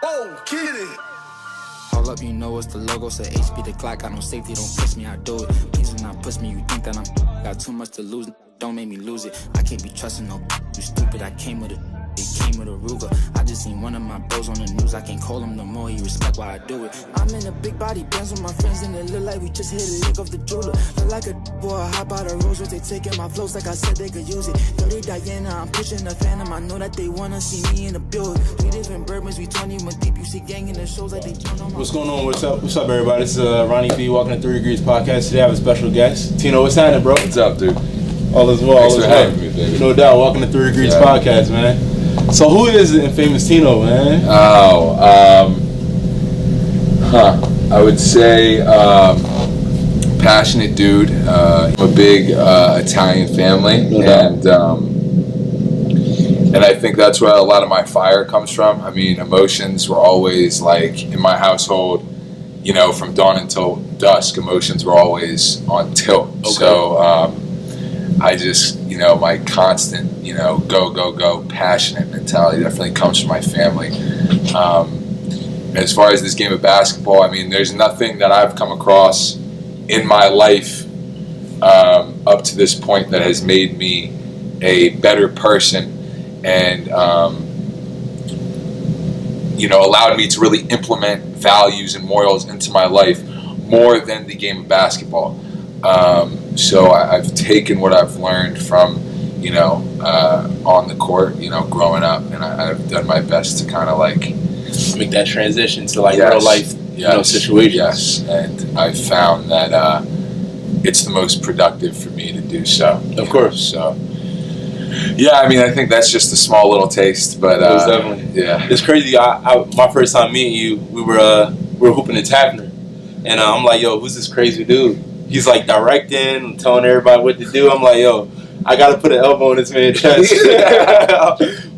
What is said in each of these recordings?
Oh, get it. Hold up, you know it's the logo, say HB the clock, got no safety, don't push me, I do it. Please do not push me, you think that I'm got too much to lose, don't make me lose it. I can't be trusting no you stupid, I came with it. It came with a Ruger. I just seen one of my bros on the news. I can't call him no more. He respect why I do it. I'm in a big body bands with my friends, and it look like we just hit a lick off the jeweler. Look like a boy, hop out of Rolls Royce. They taking my flows like I said they could use it. Dirty Diana, I'm pushing the phantom. I know that they wanna see me in the build. 3 different bourbons, we 21 deep. You see gang in the shows like they don't know. What's going on? What's up? What's up, everybody? This is Ronnie B. Walking the 3 Degrees podcast. Today I have a special guest. Tino, what's happening, bro? What's up, dude? All is well. Thanks for having me, baby. No doubt. Walking the 3 Degrees podcast, man. So who is Infamous Tino, man? I would say passionate dude. I'm a big Italian family, and I think that's where a lot of my fire comes from. I mean, emotions were always like in my household. You know, from dawn until dusk, emotions were always on tilt. Okay. So I just, you know, my constant, you know, go, passionate mentality definitely comes from my family. As far as this game of basketball, I mean, there's nothing that I've come across in my life up to this point that has made me a better person and, you know, allowed me to really implement values and morals into my life more than the game of basketball. So I've taken what I've learned from, you know, on the court, you know, growing up, and I've done my best to kind of like make that transition to like real life, you know, situations. Yes, and I found that it's the most productive for me to do so. Of course. So, yeah, I mean, I think that's just a small little taste, but definitely, yeah, it's crazy. My first time meeting you, we were hooping in Tavener, and I'm like, yo, who's this crazy dude? He's like directing, telling everybody what to do. I'm like, yo, I gotta put an elbow in this man's chest.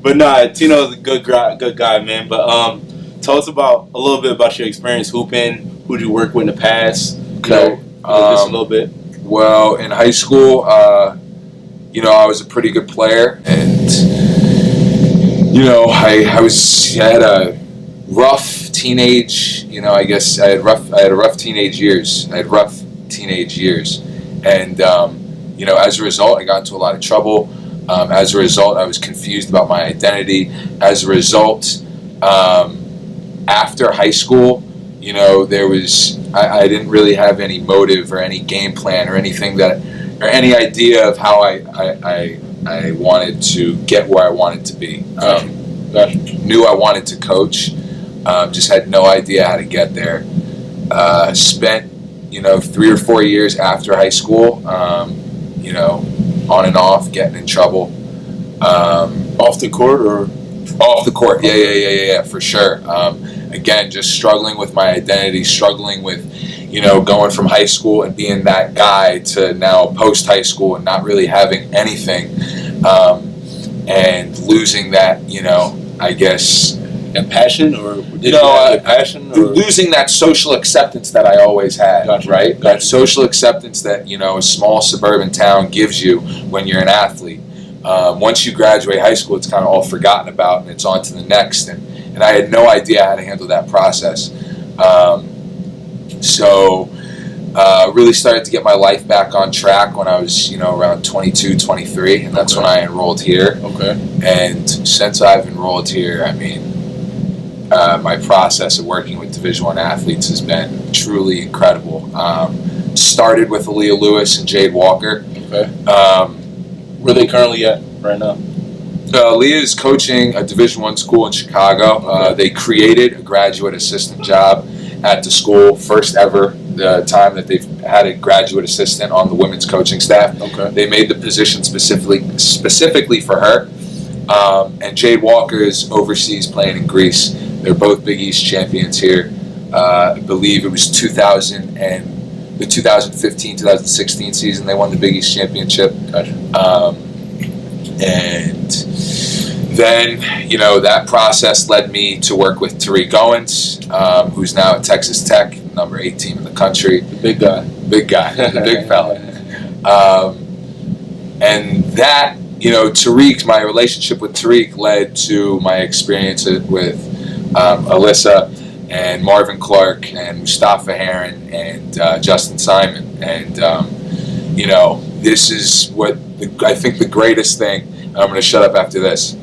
But nah, Tino's a good guy, man. But tell us about a little bit about your experience hooping. Who'd you work with in the past? Okay. Just a little bit. Well, in high school, you know, I was a pretty good player, and you know, I had a rough teenage. You know, I guess I had rough teenage years, and you know, as a result, I got into a lot of trouble. As a result, I was confused about my identity. As a result, after high school, you know, I didn't really have any motive or any game plan or anything or any idea of how I wanted to get where I wanted to be. Knew I wanted to coach, just had no idea how to get there. Spent, you know, 3 or 4 years after high school, you know, on and off, getting in trouble. Off the court or? Off the court, yeah, for sure. Again, just struggling with my identity, struggling with, you know, going from high school and being that guy to now post-high school and not really having anything, and losing that, you know, I guess... And passion, or losing that social acceptance that I always had, right? Gotcha. That social acceptance that, you know, a small suburban town gives you when you're an athlete. Once you graduate high school, it's kind of all forgotten about, and it's on to the next. And I had no idea how to handle that process. So really started to get my life back on track when I was, you know, around 22, 23, and that's when I enrolled here. Okay. And since I've enrolled here, I mean, my process of working with Division I athletes has been truly incredible. Started with Aaliyah Lewis and Jade Walker. Okay. Where are they currently at right now? Leah is coaching a Division I school in Chicago. They created a graduate assistant job at the school, first ever the time that they've had a graduate assistant on the women's coaching staff. Okay. They made the position specifically for her. And Jade Walker is overseas playing in Greece. They're both Big East champions here. I believe it was the 2015-2016 season they won the Big East championship. Gotcha. And then, you know, that process led me to work with Tariq Owens, who's now at Texas Tech, number 8 team in the country. The big guy. The big fella. And that, you know, my relationship with Tariq led to my experience with Alyssa and Marvin Clark and Mustafa Heron and Justin Simon. And, this is what I think the greatest thing, and I'm going to shut up after this,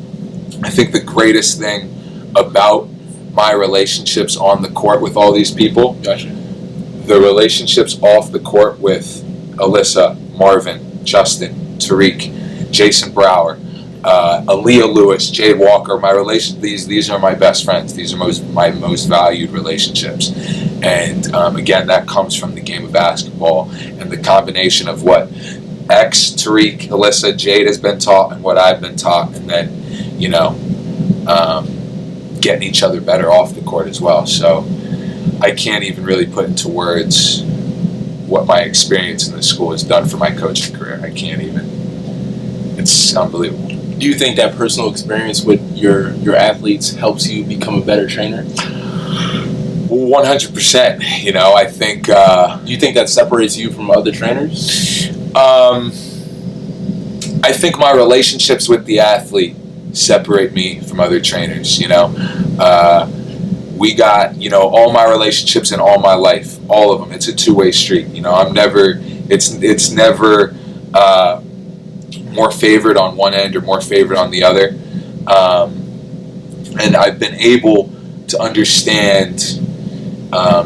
I think the greatest thing about my relationships on the court with all these people, Gotcha. the relationships off the court with Alyssa, Marvin, Justin, Tariq, Jason Brower, Aaliyah Lewis, Jade Walker, these are my best friends. These are my most valued relationships. And again, that comes from the game of basketball and the combination of what Tariq, Alyssa, Jade has been taught and what I've been taught, and then, getting each other better off the court as well. So I can't even really put into words what my experience in this school has done for my coaching career. I can't even. It's unbelievable. Do you think that personal experience with your athletes helps you become a better trainer? 100%. I think. Do you think that separates you from other trainers? I think my relationships with the athlete separate me from other trainers. We got all my relationships in all my life, all of them. It's a two-way street. I'm never. It's never more favored on one end or more favored on the other. And I've been able to understand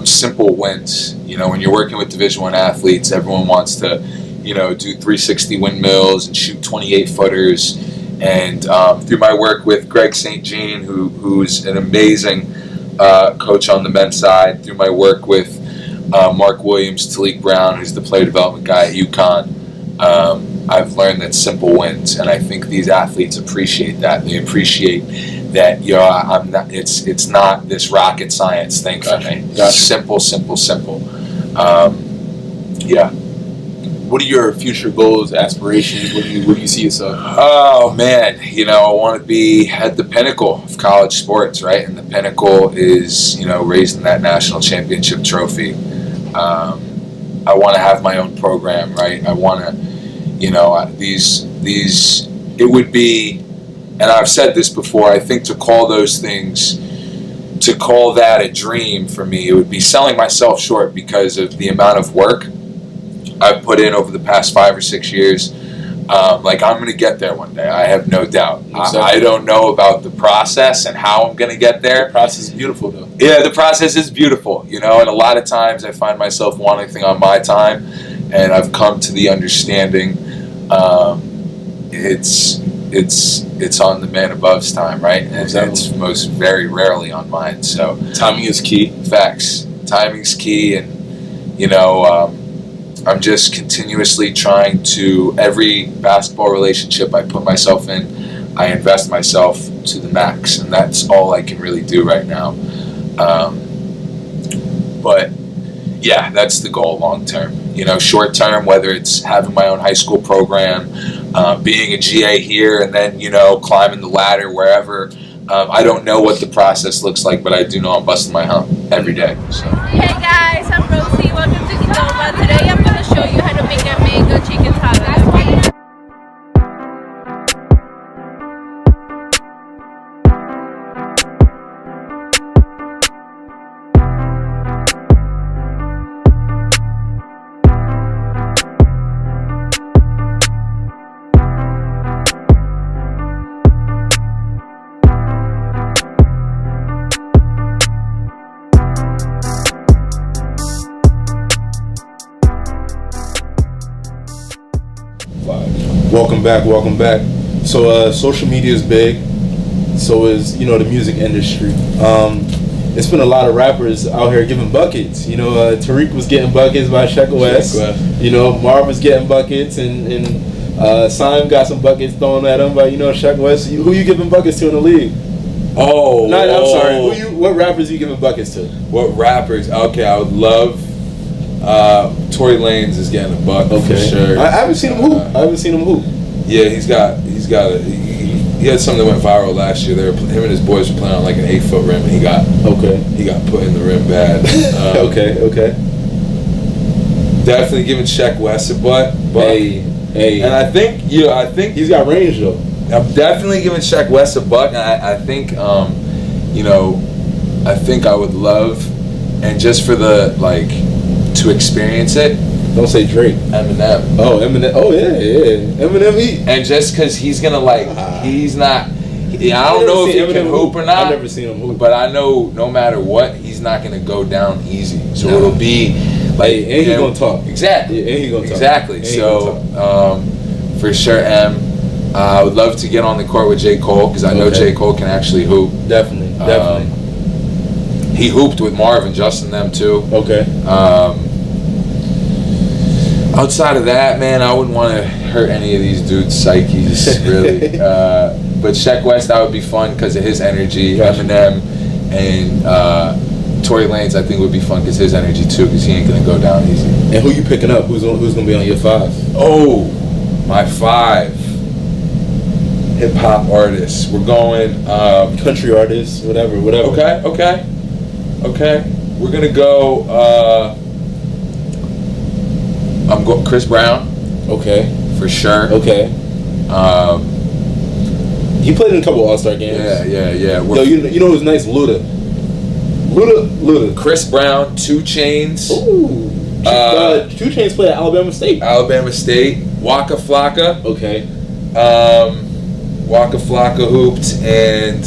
simple wins. When you're working with Division I athletes, everyone wants to, do 360 windmills and shoot 28 footers. And through my work with Greg St. Jean, who's an amazing coach on the men's side, through my work with Mark Williams, Talik Brown, who's the player development guy at UConn, I've learned that simple wins, and I think these athletes appreciate that. They appreciate that I'm not. It's not this rocket science thing for me. Simple. Yeah. What are your future goals, aspirations? What do you see yourself? Oh man, I want to be at the pinnacle of college sports, right? And the pinnacle is, raising that national championship trophy. I want to have my own program, right? I want to, these. It would be, and I've said this before. I think to call that a dream for me, it would be selling myself short because of the amount of work I've put in over the past 5 or 6 years. I'm going to get there one day. I have no doubt. I don't know about the process and how I'm going to get there. The process is beautiful, though. Yeah, the process is beautiful, and a lot of times I find myself wanting things on my time, and I've come to the understanding it's on the man above's time, right? And it's most very rarely on mine. So timing is key. Facts. Timing's key, and I'm just continuously trying to, every basketball relationship I put myself in, I invest myself to the max, and that's all I can really do right now. But yeah, that's the goal long term. Short term, whether it's having my own high school program, being a GA here, and then, climbing the ladder wherever. I don't know what the process looks like, but I do know I'm busting my hump every day. So. Hey guys, I'm Rosie. Welcome to Qdoba. Today I'm going to show you how to make a mango chicken salad. Welcome back. So social media is big. So is the music industry. It's been a lot of rappers out here giving buckets. Tariq was getting buckets by Sheck West. Marv was getting buckets, and Simon got some buckets thrown at him by Sheck West. Who you giving buckets to in the league? I'm sorry. What rappers are you giving buckets to? What rappers? Okay, I would love. Tory Lanez is getting a buck for sure. I haven't seen him hoop. Yeah, he had something that went viral last year. Him and his boys were playing on like an 8-foot rim, and he got put in the rim bad. Okay. Definitely giving Sheck West a buck. Hey. And I think he's got range though. I'm definitely giving Sheck West a buck, and I think I think I would love, and just for the like to experience it. Don't say Drake. Eminem. Oh, Eminem. Oh yeah. Eminem. And just because he's gonna he's not. I don't know if he can hoop or not. I've never seen him hoop, but I know no matter what, he's not gonna go down easy. So it'll be like, and he's gonna talk. Exactly. Yeah, and he's gonna talk. Exactly. So for sure, I would love to get on the court with J. Cole because I know J. Cole can actually hoop. Definitely. He hooped with Marv and Justin them too. Okay. Outside of that, man, I wouldn't want to hurt any of these dudes' psyches, really. But Sheck West, that would be fun because of his energy. Gotcha. Eminem and Tory Lanez, I think, would be fun because his energy too, because he ain't gonna go down easy. And who you picking up? Who's gonna be on your 5? Oh, my 5 hip hop artists. We're going country artists, whatever. Okay. We're gonna go. I'm going Chris Brown. Okay. For sure. Okay. He played in a couple All-Star games. Yeah. Yo, you know who's nice? Luda. Chris Brown, 2 Chainz. Ooh. 2 Chainz played at Alabama State. Waka Flocka. Okay. Waka Flocka hooped, and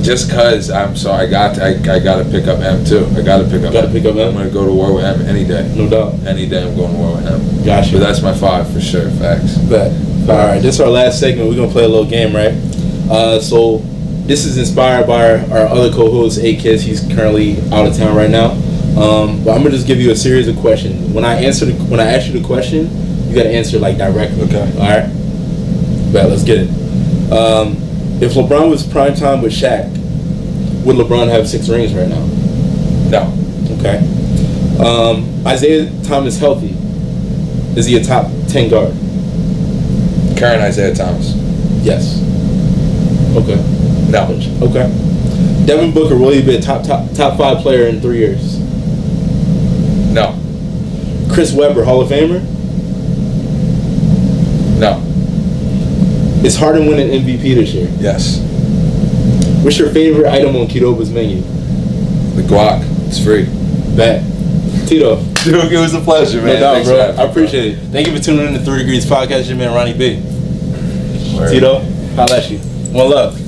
just cause I'm sorry, I gotta pick up M too. I gotta pick up M. I'm gonna go to war with M any day. No doubt. Any day I'm going to war with M. Gotcha. But that's my 5 for sure. Facts. Bet. All right, this is our last segment. We're gonna play a little game, right? So this is inspired by our other co-host, Akis. He's currently out of town right now. But I'm gonna just give you a series of questions. When I ask you the question, you gotta answer like directly. Okay. All right. Bet. Let's get it. If LeBron was prime time with Shaq, would LeBron have 6 rings right now? No. Okay. Isaiah Thomas healthy? Is he a top 10 guard? Current Isaiah Thomas. Yes. Okay. No. Okay. Devin Booker, will he be a top 5 player in 3 years? No. Chris Webber, Hall of Famer? No. Is Harden winning MVP this year? Yes. What's your favorite item on Qdoba's menu? The guac. It's free. Bet. Tito. Dude, it was a pleasure, man. No doubt, Thanks bro. for having me, I appreciate it. Thank you for tuning in to 3 Degrees Podcast. Your man, Ronnie B. Word. Tito, holla at you. One love.